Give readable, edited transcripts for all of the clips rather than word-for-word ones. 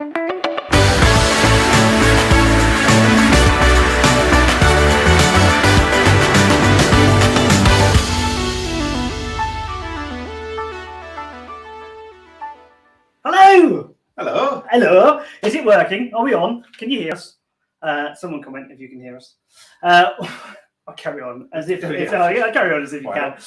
Hello! Hello. Hello. Is it working? Are we on? Can you hear us? Someone comment if you can hear us. I'll carry on as if carry on as if you can.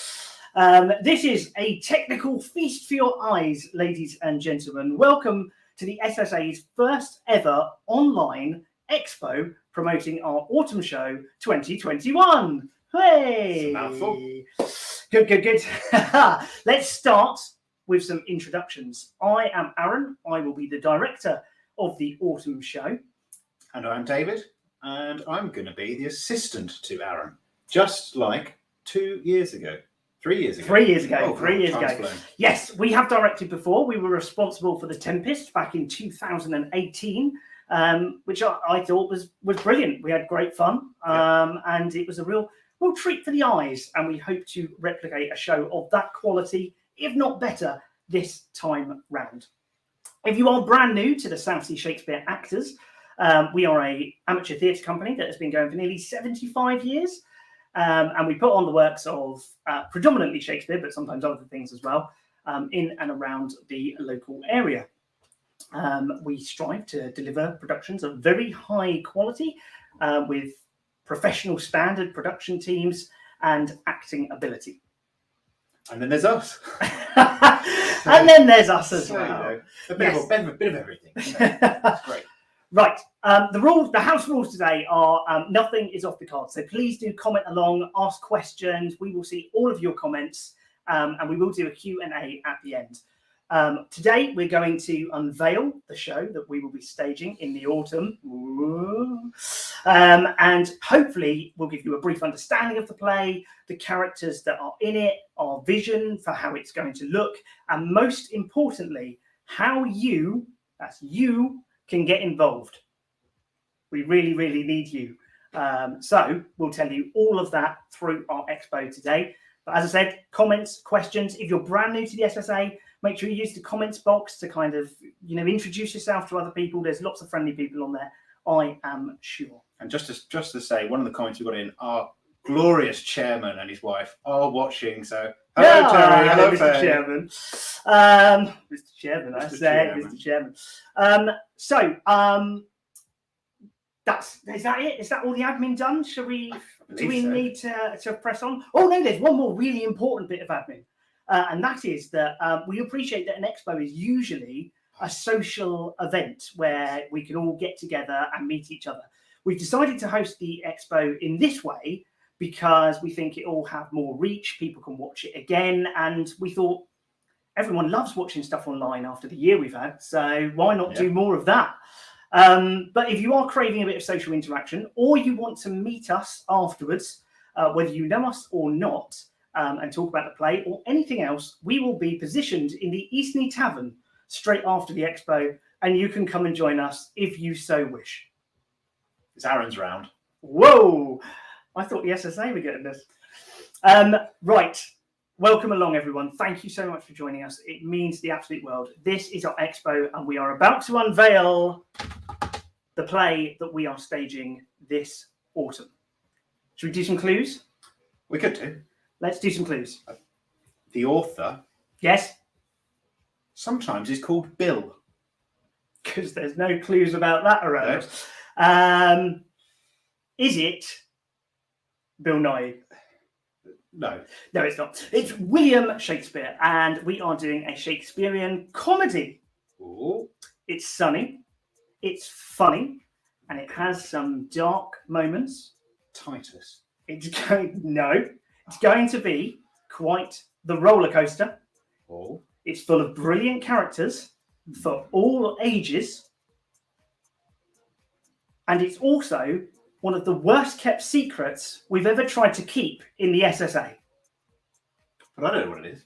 This is a technical feast for your eyes, ladies and gentlemen. Welcome to the SSA's first ever online expo promoting our autumn show 2021. Hey! It's a mouthful. Good. Let's start with some introductions. I am Aaron. I will be the director of the autumn show. And I'm David, and I'm going to be the assistant to Aaron, just like 2 years ago. 3 years ago. 3 years ago. Oh, 3 years ago. flown. Yes, we have directed before. We were responsible for The Tempest back in 2018, which I thought was brilliant. We had great fun, and it was a real treat for the eyes. And we hope to replicate a show of that quality, if not better, this time round. If you are brand new to the South Sea Shakespeare Actors, we are an amateur theatre company that has been going for nearly 75 years. And we put on the works of predominantly Shakespeare, but sometimes other things as well, in and around the local area. We strive to deliver productions of very high quality with professional standard production teams and acting ability. And then there's us. And then there's us as well. A bit of everything. That's great. Right. The house rules today are nothing is off the cards. So please do comment along, ask questions. We will see all of your comments, and we will do a Q&A at the end. Today, we're going to unveil the show that we will be staging in the autumn. And hopefully, we'll give you a brief understanding of the play, the characters that are in it, our vision for how it's going to look, and most importantly, how you can get involved. We really, really need you. So we'll tell you all of that through our expo today. But as I said, comments, questions. If you're brand new to the SSA, make sure you use the comments box to kind of, introduce yourself to other people. There's lots of friendly people on there, I am sure. And just to say, one of the comments we got in, our glorious chairman and his wife are watching. So hello, Terry. Hello, Mr. Chairman. Mr. Chairman, I said, Mr. Chairman. Is that it? Is that all the admin done? Do we need to press on? Oh no, there's one more really important bit of admin, and that is that we appreciate that an expo is usually a social event where we can all get together and meet each other. We've decided to host the expo in this way because we think it will have more reach. People can watch it again, and we thought everyone loves watching stuff online after the year we've had, so why not do more of that? But if you are craving a bit of social interaction, or you want to meet us afterwards, whether you know us or not, and talk about the play or anything else, we will be positioned in the Eastney Tavern straight after the expo, and you can come and join us if you so wish. It's Aaron's round. Whoa! I thought the SSA were getting this. Right. Welcome along, everyone. Thank you so much for joining us. It means the absolute world. This is our expo, and we are about to unveil the play that we are staging this autumn. Should we do some clues? We could do. Let's do some clues. The author. Yes? Sometimes is called Bill. Because there's no clues about that around. No. Is it Bill Nye? No, it's not. It's William Shakespeare, and we are doing a Shakespearean comedy. Ooh. It's sunny, it's funny, and it has some dark moments. Titus. It's going to be quite the roller coaster. Oh. It's full of brilliant characters for all ages, and it's also one of the worst kept secrets we've ever tried to keep in the SSA. But I know what it is.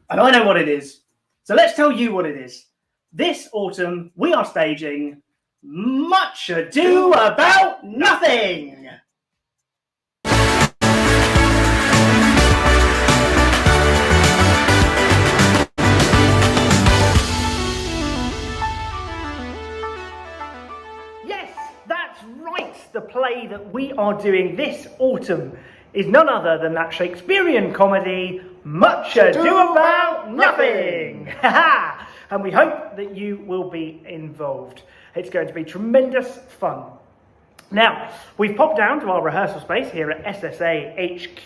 And I know what it is. So let's tell you what it is. This autumn, we are staging Much Ado About Nothing. play that we are doing this autumn is none other than that Shakespearean comedy, Much Ado About Nothing. And we hope that you will be involved. It's going to be tremendous fun. Now, we've popped down to our rehearsal space here at SSA HQ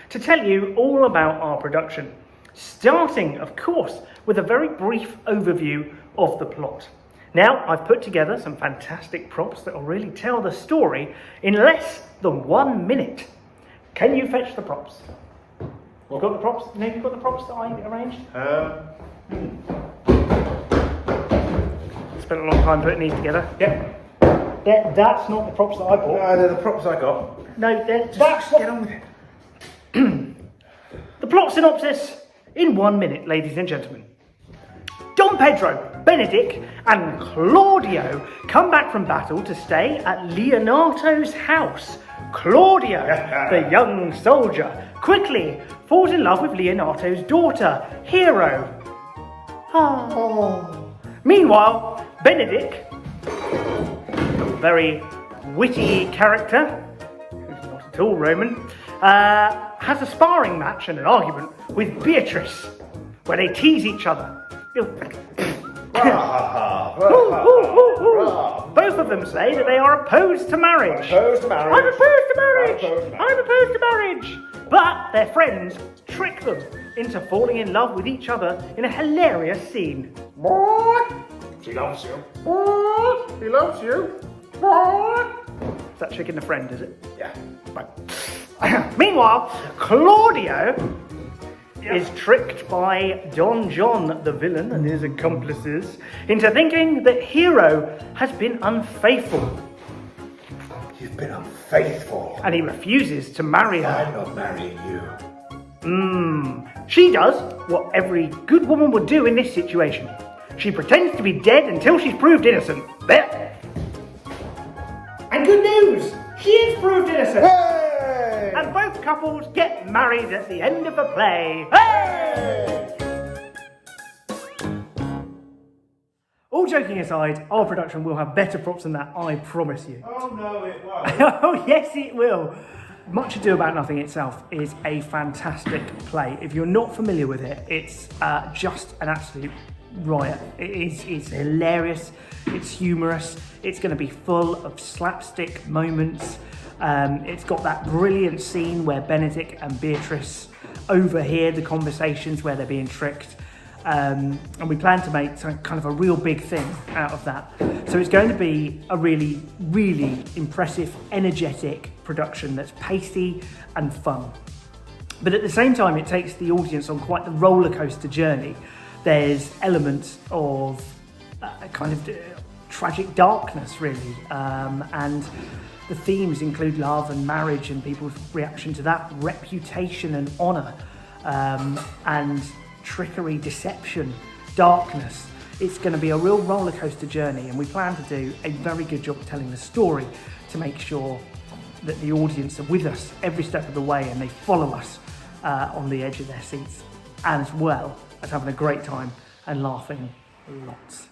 to tell you all about our production. Starting, of course, with a very brief overview of the plot. Now, I've put together some fantastic props that will really tell the story in less than 1 minute. Can you fetch the props? You've got the props? No, you've got the props that I arranged? Spent a long time putting these together. Yep. That's not the props that I bought. No, they're the props I got. No, that's get on with it. The plot synopsis in 1 minute, ladies and gentlemen. Don Pedro, Benedict and Claudio come back from battle to stay at Leonato's house. Claudio, the young soldier, quickly falls in love with Leonato's daughter, Hero. Meanwhile, Benedict, a very witty character, who's not at all Roman, has a sparring match and an argument with Beatrice, where they tease each other. Both of them say that they are opposed to marriage. Opposed to marriage. I'm opposed to marriage. I'm opposed to marriage. But their friends trick them into falling in love with each other in a hilarious scene. She loves you. He loves you. Is that chicken a friend, is it? Yeah. Right. Meanwhile, Claudio is tricked by Don John, the villain, and his accomplices into thinking that Hero has been unfaithful. You've been unfaithful. And he refuses to marry her. I'm not marrying you. She does what every good woman would do in this situation. She pretends to be dead until she's proved innocent. There. And good news! She is proved innocent! Hey! And both couples get married at the end of the play. Hey! All joking aside, our production will have better props than that, I promise you. Oh no, it won't. Oh yes, it will. Much Ado About Nothing itself is a fantastic play. If you're not familiar with it, it's just an absolute riot. It's hilarious, it's humorous, it's going to be full of slapstick moments. It's got that brilliant scene where Benedict and Beatrice overhear the conversations where they're being tricked. And we plan to make kind of a real big thing out of that. So it's going to be a really, really impressive, energetic production that's pacey and fun. But at the same time, it takes the audience on quite the roller coaster journey. There's elements of kind of tragic darkness, really. And the themes include love and marriage and people's reaction to that, reputation and honour, and trickery, deception, darkness. It's going to be a real roller coaster journey, and we plan to do a very good job of telling the story to make sure that the audience are with us every step of the way and they follow us on the edge of their seats, as well as having a great time and laughing lots.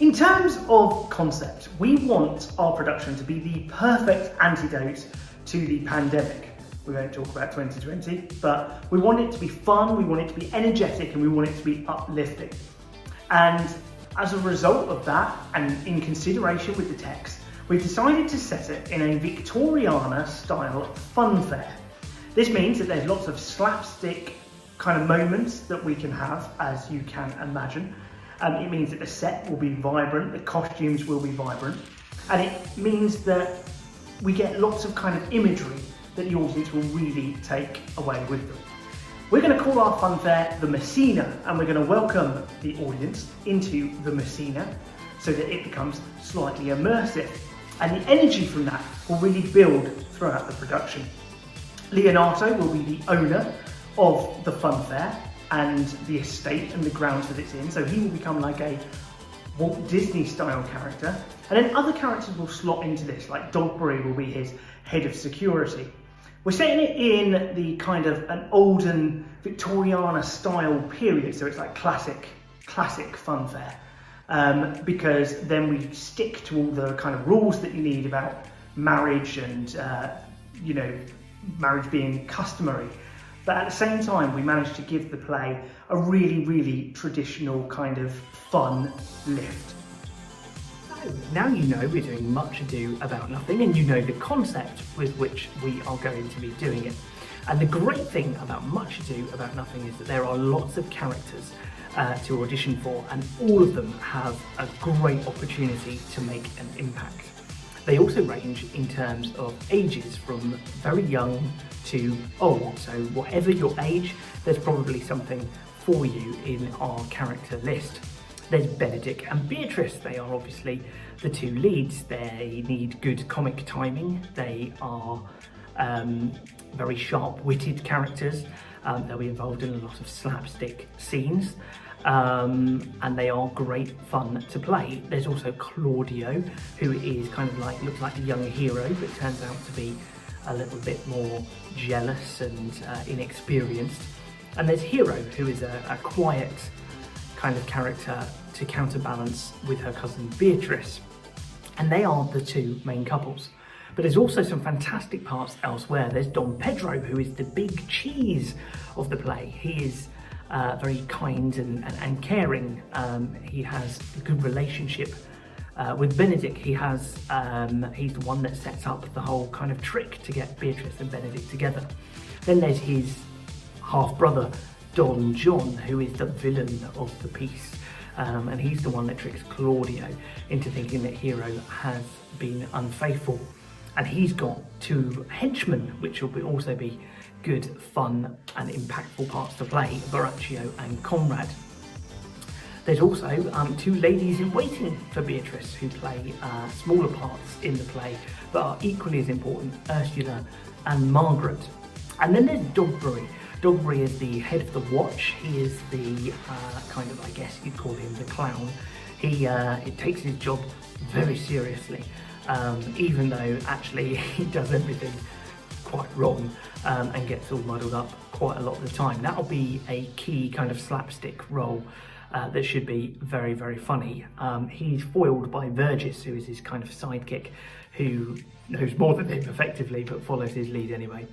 In terms of concept, we want our production to be the perfect antidote to the pandemic. We won't talk about 2020, but we want it to be fun, we want it to be energetic, and we want it to be uplifting. And as a result of that, and in consideration with the text, we've decided to set it in a Victoriana style fun fair. This means that there's lots of slapstick kind of moments that we can have, as you can imagine. It means that the set will be vibrant, the costumes will be vibrant, and it means that we get lots of kind of imagery that the audience will really take away with them. We're going to call our fun fair the Messina, and we're going to welcome the audience into the Messina so that it becomes slightly immersive. And the energy from that will really build throughout the production. Leonato will be the owner of the fun fair and the estate and the grounds that it's in, so he will become like a Walt Disney style character. And then other characters will slot into this, like Dogberry will be his head of security. We're setting it in the kind of an olden Victoriana style period, so it's like classic fun fair. because then we stick to all the kind of rules that you need about marriage and marriage being customary. But at the same time, we managed to give the play a really, really traditional kind of fun lift. So now you know we're doing Much Ado About Nothing, and you know the concept with which we are going to be doing it. And the great thing about Much Ado About Nothing is that there are lots of characters to audition for, and all of them have a great opportunity to make an impact. They also range in terms of ages from very young to old, so whatever your age, there's probably something for you in our character list. There's Benedict and Beatrice. They are obviously the two leads. They need good comic timing. They are very sharp-witted characters. They'll be involved in a lot of slapstick scenes. And they are great fun to play. There's also Claudio, who is kind of like, looks like a young hero, but turns out to be a little bit more jealous and inexperienced. And there's Hero, who is a quiet kind of character to counterbalance with her cousin Beatrice. And they are the two main couples. But there's also some fantastic parts elsewhere. There's Don Pedro, who is the big cheese of the play. He is very kind and caring. He has a good relationship with Benedict. He's the one that sets up the whole kind of trick to get Beatrice and Benedict together. Then there's his half-brother, Don John, who is the villain of the piece. And he's the one that tricks Claudio into thinking that Hero has been unfaithful. And he's got two henchmen, which will also be good, fun and impactful parts to play, Baraccio and Conrad. There's also two ladies in waiting for Beatrice who play smaller parts in the play, but are equally as important, Ursula and Margaret. And then there's Dogberry. Dogberry is the head of the watch. He is the kind of, I guess you'd call him the clown. He takes his job very seriously, even though actually he does everything quite wrong and gets all muddled up quite a lot of the time. That'll be a key kind of slapstick role that should be very, very funny. He's foiled by Vergis, who is his kind of sidekick, who knows more than him effectively, but follows his lead anyway.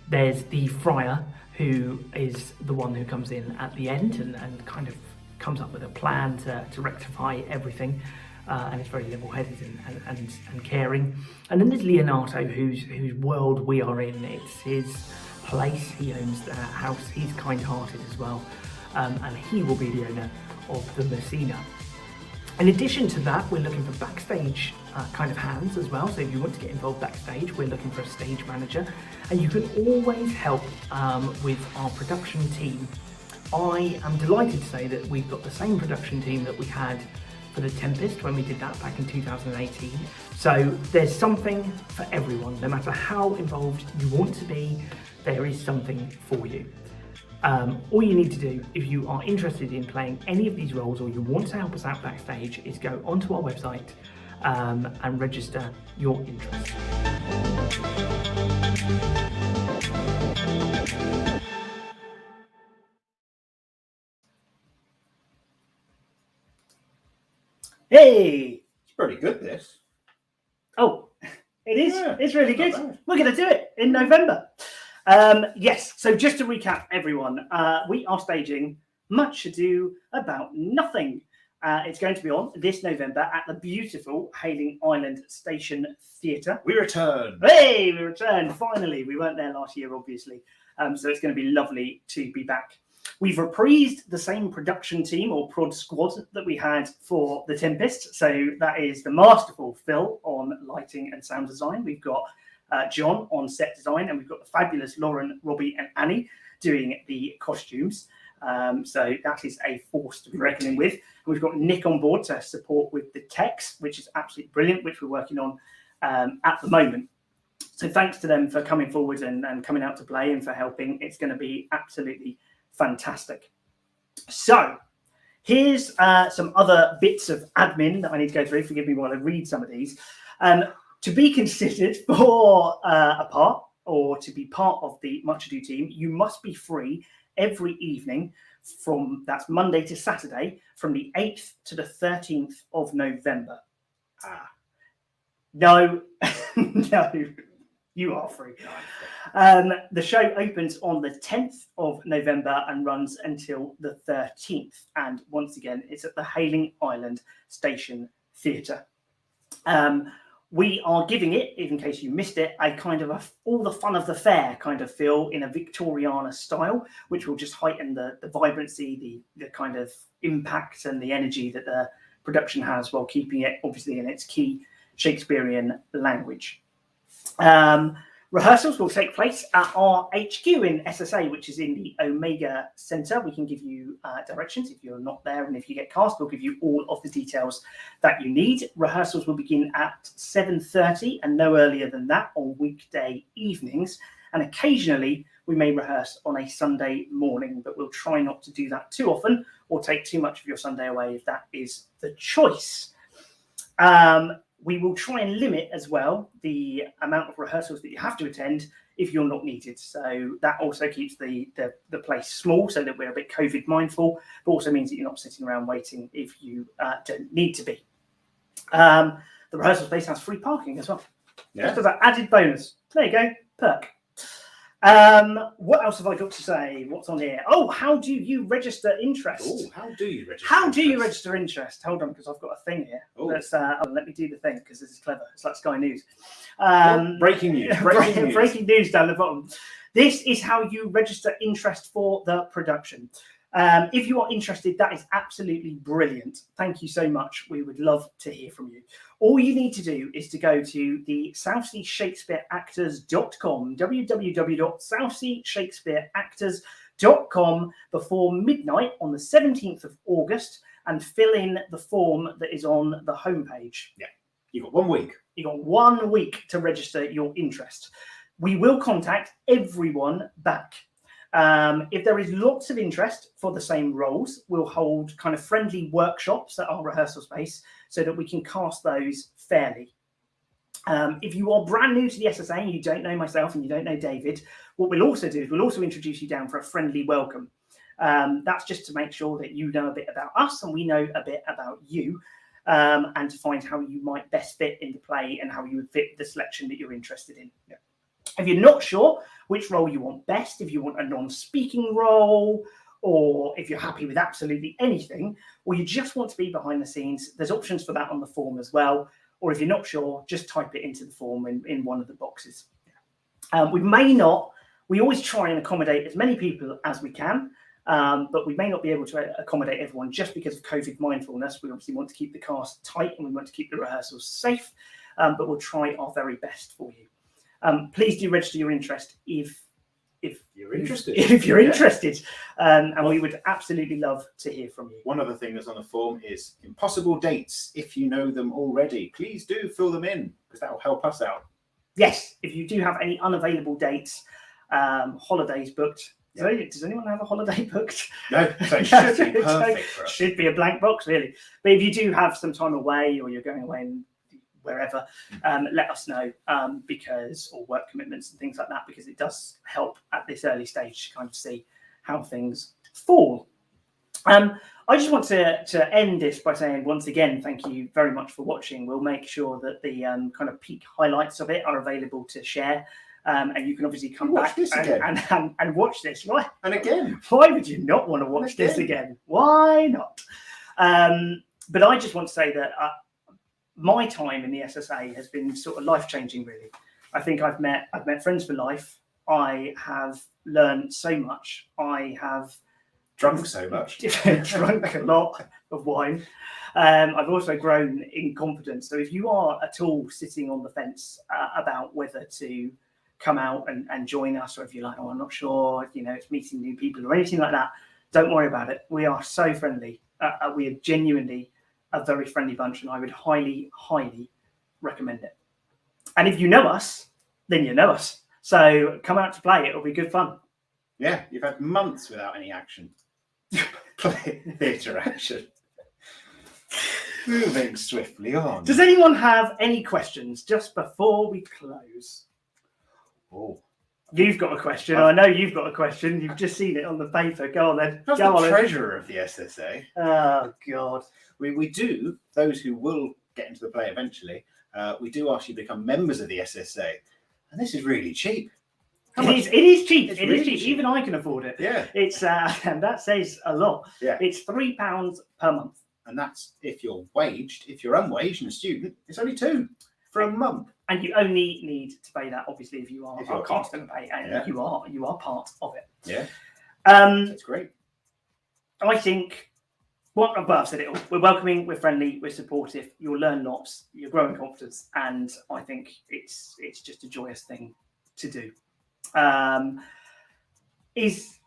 There's the Friar, who is the one who comes in at the end and kind of comes up with a plan to rectify everything. And is very level-headed and caring. And then there's Leonardo, whose world we are in. It's his place. He owns the house. He's kind-hearted as well, and he will be the owner of the Messina. In addition to that, we're looking for backstage kind of hands as well. So if you want to get involved backstage, we're looking for a stage manager, and you can always help with our production team. I am delighted to say that we've got the same production team that we had for The Tempest when we did that back in 2018. So there's something for everyone. No matter how involved you want to be, there is something for you. All you need to do if you are interested in playing any of these roles or you want to help us out backstage is go onto our website and register your interest. Hey! It's pretty good, this. Oh, it is. Yeah, it's really good. bad. We're going to do it in November. Yes, so just to recap, everyone, we are staging Much Ado About Nothing. It's going to be on this November at the beautiful Hayling Island Station Theatre. We return. Hey, we returned, finally. We weren't there last year, obviously. So it's going to be lovely to be back. We've reprised the same production team or prod squad that we had for The Tempest. So that is the masterful Phil on lighting and sound design. We've got John on set design, and we've got the fabulous Lauren, Robbie and Annie doing the costumes. So that is a force to be reckoning with. And we've got Nick on board to support with the text, which is absolutely brilliant, which we're working on at the moment. So thanks to them for coming forward and coming out to play and for helping. It's going to be absolutely fantastic. So here's some other bits of admin that I need to go through. Forgive me while I read some of these. To be considered for a part or to be part of the Much Ado team, you must be free every evening that's Monday to Saturday, from the 8th to the 13th of November. No, no, you are free. The show opens on the 10th of November and runs until the 13th. And once again, it's at the Hayling Island Station Theatre. We are giving it, in case you missed it, a kind of all the fun of the fair kind of feel in a Victoriana style, which will just heighten the vibrancy, the kind of impact and the energy that the production has, while keeping it obviously in its key Shakespearean language. Rehearsals will take place at our HQ in SSA, which is in the Omega Centre. We can give you directions if you're not there, and if you get cast, we'll give you all of the details that you need. Rehearsals will begin at 7:30 and no earlier than that on weekday evenings, and occasionally we may rehearse on a Sunday morning, but we'll try not to do that too often or take too much of your Sunday away if that is the choice. We will try and limit as well the amount of rehearsals that you have to attend if you're not needed. So that also keeps the place small, so that we're a bit COVID mindful, but also means that you're not sitting around waiting if you don't need to be. The rehearsal space has free parking as well. Yeah. Just as an added bonus. There you go, perk. What else have I got to say? What's on here? Oh, how do you register interest? Oh, how do you register? How do you register interest? Hold on, because I've got a thing here. Oh. Let me do the thing, because this is clever. It's like Sky News. Breaking news. Breaking news down the bottom. This is how you register interest for the production. If you are interested, that is absolutely brilliant. Thank you so much. We would love to hear from you. All you need to do is to go to the SouthSeaShakespeareActors.com, www.SouthSeaShakespeareActors.com before midnight on the 17th of August and fill in the form that is on the homepage. Yeah, you've got 1 week. You've got 1 week to register your interest. We will contact everyone back. If there is lots of interest for the same roles, we'll hold kind of friendly workshops at our rehearsal space so that we can cast those fairly. If you are brand new to the SSA and you don't know myself and you don't know David, what we'll also do is we'll also introduce you down for a friendly welcome. That's just to make sure that you know a bit about us and we know a bit about you, and to find how you might best fit in the play and how you would fit the selection that you're interested in. Yeah. If you're not sure which role you want best, if you want a non-speaking role, or if you're happy with absolutely anything, or you just want to be behind the scenes, there's options for that on the form as well. Or if you're not sure, just type it into the form in one of the boxes. We always try and accommodate as many people as we can, but we may not be able to accommodate everyone just because of COVID mindfulness. We obviously want to keep the cast tight and we want to keep the rehearsals safe, but we'll try our very best for you. Please do register your interest if you're interested. If you're interested, and we would absolutely love to hear from you. One other thing that's on the form is impossible dates. If you know them already, please do fill them in because that will help us out. Yes, if you do have any unavailable dates, holidays booked. Does anyone have a holiday booked? No, so it should be perfect for us. Should be a blank box, really. But if you do have some time away or you're going away and wherever, let us know, or work commitments and things like that, because it does help at this early stage to kind of see how things fall. I just want to end this by saying once again, thank you very much for watching. We'll make sure that the kind of peak highlights of it are available to share. And you can obviously come back and watch this. Why? And again. Why would you not want to watch this again? Why not? But I just want to say that my time in the SSA has been sort of life-changing, really. I think I've met friends for life. I have learned so much. I have drunk so much. Drunk a lot of wine. I've also grown in confidence. So if you are at all sitting on the fence about whether to come out and join us, or if you're like, oh, I'm not sure, it's meeting new people or anything like that, don't worry about it. We are so friendly. We are genuinely a very friendly bunch, and I would highly, highly recommend it. And if you know us, then you know us. So come out to play. It'll be good fun. Yeah, you've had months without any action. Play theatre action. Moving swiftly on. Does anyone have any questions just before we close? Oh, You've got a question. I know you've got a question. You've just seen it on the paper. Go on then. As Go the on then. treasurer of the SSA, Oh God. we do, those who will get into the play eventually, we do ask you to become members of the SSA. And this is really cheap. How much? It is cheap. It's It really is cheap. cheap. Even I can afford it. Yeah. It's and that says a lot. Yeah. It's £3 per month. And that's if you're waged. If you're unwaged and a student, it's only £2 for a month. And you only need to pay that, obviously, if you are If you're constant pay, and Yeah. you are part of it. Yeah. Um, It's great. I think, well, I've said it all. We're welcoming, we're friendly, we're supportive. You'll learn lots. You're growing confidence, and I think it's just a joyous thing to do.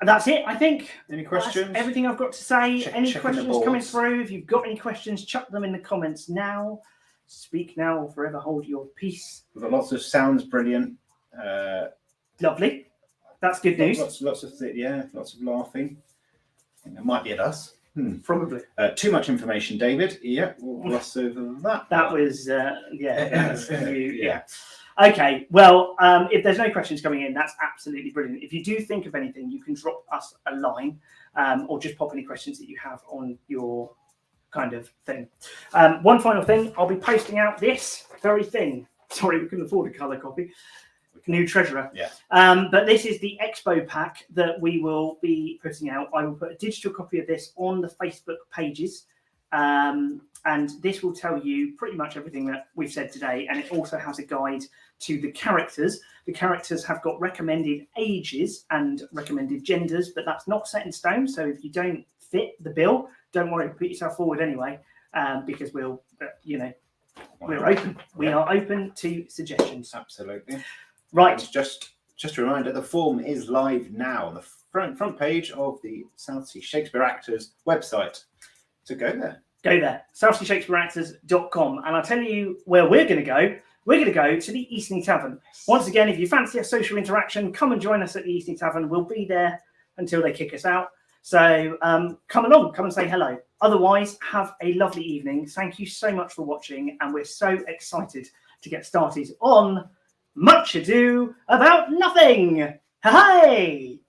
That's it? I think. Any questions? That's everything I've got to say. Any checking the questions coming boards. through? If you've got any questions, chuck them in the comments now. Speak now or forever hold your peace. We've got lots of sounds brilliant. Lovely. That's good news. Lots of lots of laughing. I think that might be at us. Probably. Too much information, David. Yeah, we'll gloss over that. That was that was you. Yeah. Okay. Well, if there's no questions coming in, that's absolutely brilliant. If you do think of anything, you can drop us a line, or just pop any questions that you have on your kind of thing. One final thing, I'll be posting out this very thing. Sorry, we couldn't afford a colour copy. New treasurer. Yeah. But this is the Expo pack that we will be putting out. I will put a digital copy of this on the Facebook pages. And this will tell you pretty much everything that we've said today. And it also has a guide to the characters. The characters have got recommended ages and recommended genders, but that's not set in stone. So if you don't fit the bill, don't worry, put yourself forward anyway, because we're open. We are open to suggestions. Absolutely. Right. And just a reminder, the form is live now on the front page of the South Sea Shakespeare Actors website. So go there. Go there, southseashakespeareactors.com. And I'll tell you where we're going to go. We're going to go to the Eastney Tavern. Once again, if you fancy a social interaction, come and join us at the Eastney Tavern. We'll be there until they kick us out. So come along, come and say hello. Otherwise, have a lovely evening. Thank you so much for watching. And we're so excited to get started on Much Ado About Nothing. Hey!